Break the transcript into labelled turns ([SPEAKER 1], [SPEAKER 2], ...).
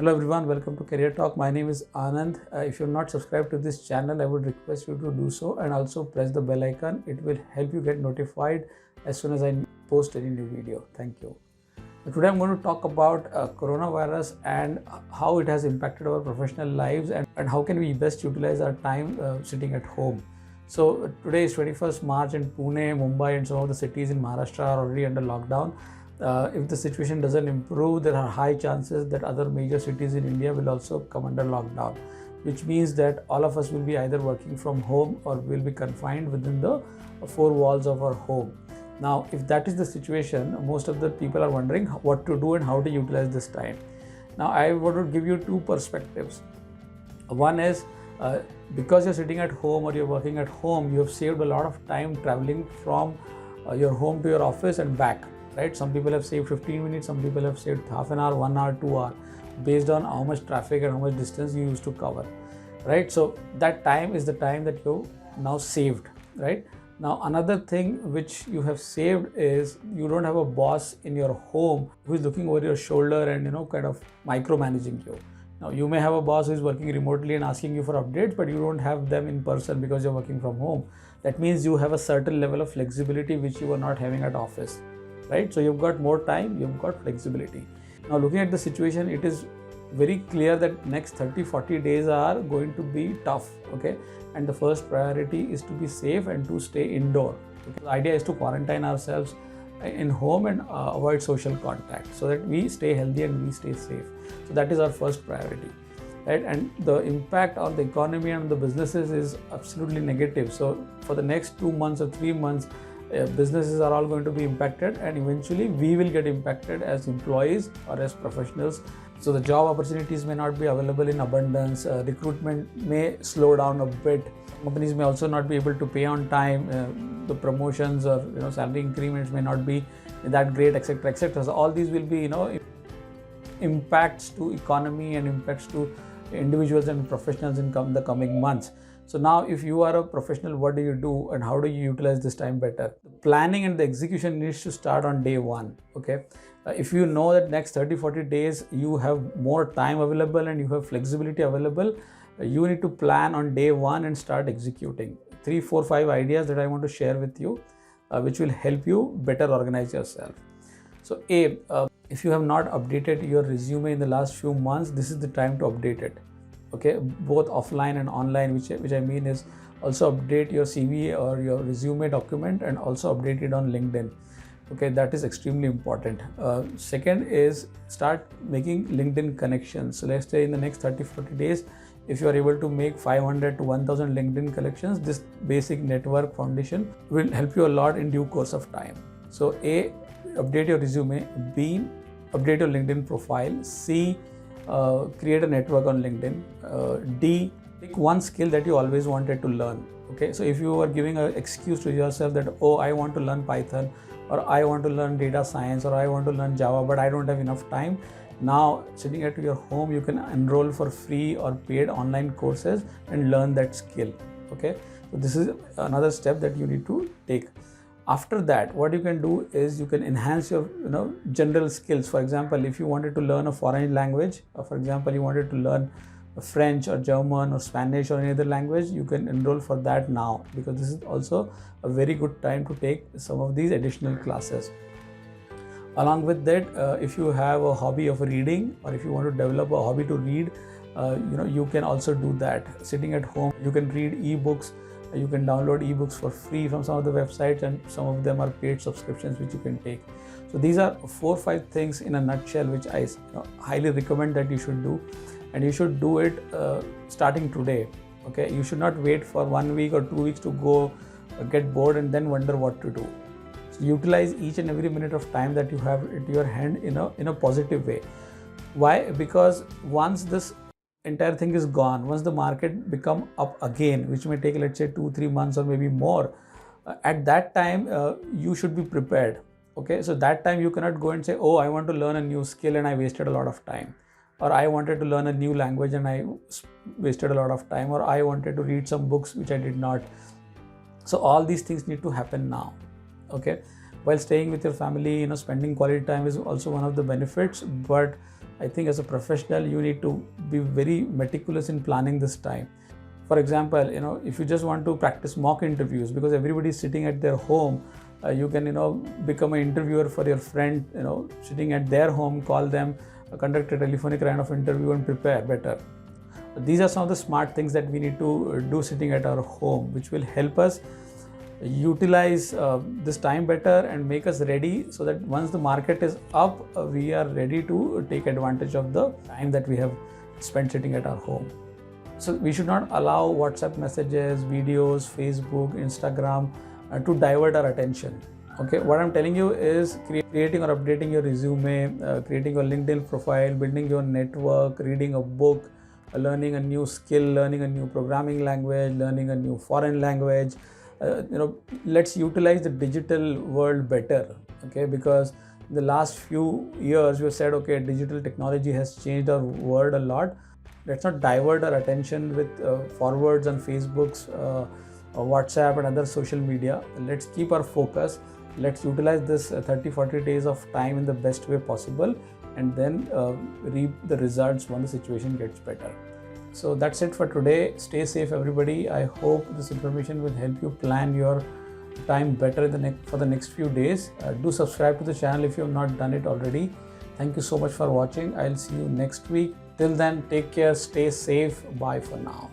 [SPEAKER 1] Hello everyone, welcome to Career Talk. My name is Anand. If you're not subscribed to this channel, I would request you to do so and also press the bell icon. It will help you get notified as soon as I post any new video. Thank you. Today I'm going to talk about coronavirus and how it has impacted our professional lives and how can we best utilize our time sitting at home. So today is 21st March and Pune, Mumbai and some of the cities in Maharashtra are already under lockdown. If the situation doesn't improve, there are high chances that other major cities in India will also come under lockdown, which means that all of us will be either working from home or will be confined within the four walls of our home. Now, if that is the situation, most of the people are wondering what to do and how to utilize this time. Now, I want to give you two perspectives. One is because you're sitting at home or you're working at home, you have saved a lot of time traveling from your home to your office and back. Right? Some people have saved 15 minutes, some people have saved half an hour, 1 hour, 2 hours, based on how much traffic and how much distance you used to cover. Right? So that time is the time that you now saved. Right? Now another thing which you have saved is you don't have a boss in your home who is looking over your shoulder and kind of micromanaging you. Now you may have a boss who is working remotely and asking you for updates, but you don't have them in person because you're working from home. That means you have a certain level of flexibility which you are not having at office. Right? So you've got more time, you've got flexibility. Now looking at the situation, it is very clear that next 30-40 days are going to be tough. Okay, and the first priority is to be safe and to stay indoor. Okay? The idea is to quarantine ourselves in home and avoid social contact so that we stay healthy and we stay safe. So that is our first priority. Right? And the impact on the economy and the businesses is absolutely negative. So for the next 2 months or 3 months, businesses are all going to be impacted, and eventually we will get impacted as employees or as professionals. So the job opportunities may not be available in abundance, recruitment may slow down a bit, companies may also not be able to pay on time, the promotions or salary increments may not be that great, etc., etc. So all these will be impacts to economy and impacts to individuals and professionals in the coming months. So now if you are a professional, what do you do and how do you utilize this time better? The planning and the execution needs to start on day one. Okay. If you know that next 30-40 days you have more time available and you have flexibility available, you need to plan on day one and start executing. 3, 4, 5 ideas that I want to share with you, which will help you better organize yourself. So if you have not updated your resume in the last few months, this is the time to update it. Okay, both offline and online, which I mean is also update your CV or your resume document and also update it on LinkedIn. Okay, that is extremely important. Second is start making LinkedIn connections. So let's say in the next 30-40 days, if you are able to make 500 to 1000 LinkedIn connections, this basic network foundation will help you a lot in due course of time. So A, update your resume. B, update your LinkedIn profile. C, create a network on LinkedIn. D, pick one skill that you always wanted to learn. Okay, so if you are giving an excuse to yourself that, oh, I want to learn Python, or I want to learn data science, or I want to learn Java, but I don't have enough time. Now, sitting at your home, you can enroll for free or paid online courses and learn that skill. Okay, so this is another step that you need to take. After that, what you can do is you can enhance your general skills. For example, if you wanted to learn a foreign language, for example, you wanted to learn French or German or Spanish or any other language, you can enroll for that now, because this is also a very good time to take some of these additional classes. Along with that, if you have a hobby of reading, or if you want to develop a hobby to read, you can also do that. Sitting at home, you can read ebooks. You can download ebooks for free from some of the websites, and some of them are paid subscriptions which you can take. So these are 4 or 5 things in a nutshell which I highly recommend that you should do, and you should do it starting today. Okay, you should not wait for 1 week or 2 weeks to go get bored and then wonder what to do. So utilize each and every minute of time that you have at your hand in a positive way. Why? Because once this entire thing is gone, once the market become up again, which may take, let's say, 2-3 months or maybe more, at that time you should be prepared. Okay, so that time you cannot go and say, oh, I want to learn a new skill and I wasted a lot of time, or I wanted to learn a new language and I wasted a lot of time, or I wanted to read some books which I did not. So all these things need to happen now. Okay, while staying with your family, spending quality time is also one of the benefits, but I think as a professional, you need to be very meticulous in planning this time. For example, if you just want to practice mock interviews because everybody is sitting at their home, you can, become an interviewer for your friend, sitting at their home, call them, conduct a telephonic round of interview and prepare better. These are some of the smart things that we need to do sitting at our home, which will help us utilize this time better and make us ready so that once the market is up, we are ready to take advantage of the time that we have spent sitting at our home. So we should not allow WhatsApp messages, videos, Facebook, Instagram to divert our attention. Okay, what I'm telling you is creating or updating your resume, creating your LinkedIn profile, building your network, reading a book, learning a new skill, learning a new programming language, learning a new foreign language. Let's utilize the digital world better. Okay, because in the last few years we have said, okay, digital technology has changed our world a lot. Let's not divert our attention with forwards on Facebook's, WhatsApp and other social media. Let's keep our focus. Let's utilize this 30-40 days of time in the best way possible, and then reap the results when the situation gets better. So that's it for today. Stay safe, everybody. I hope this information will help you plan your time better for the next few days. Do subscribe to the channel if you have not done it already. Thank you so much for watching. I'll see you next week. Till then, take care, stay safe. Bye for now.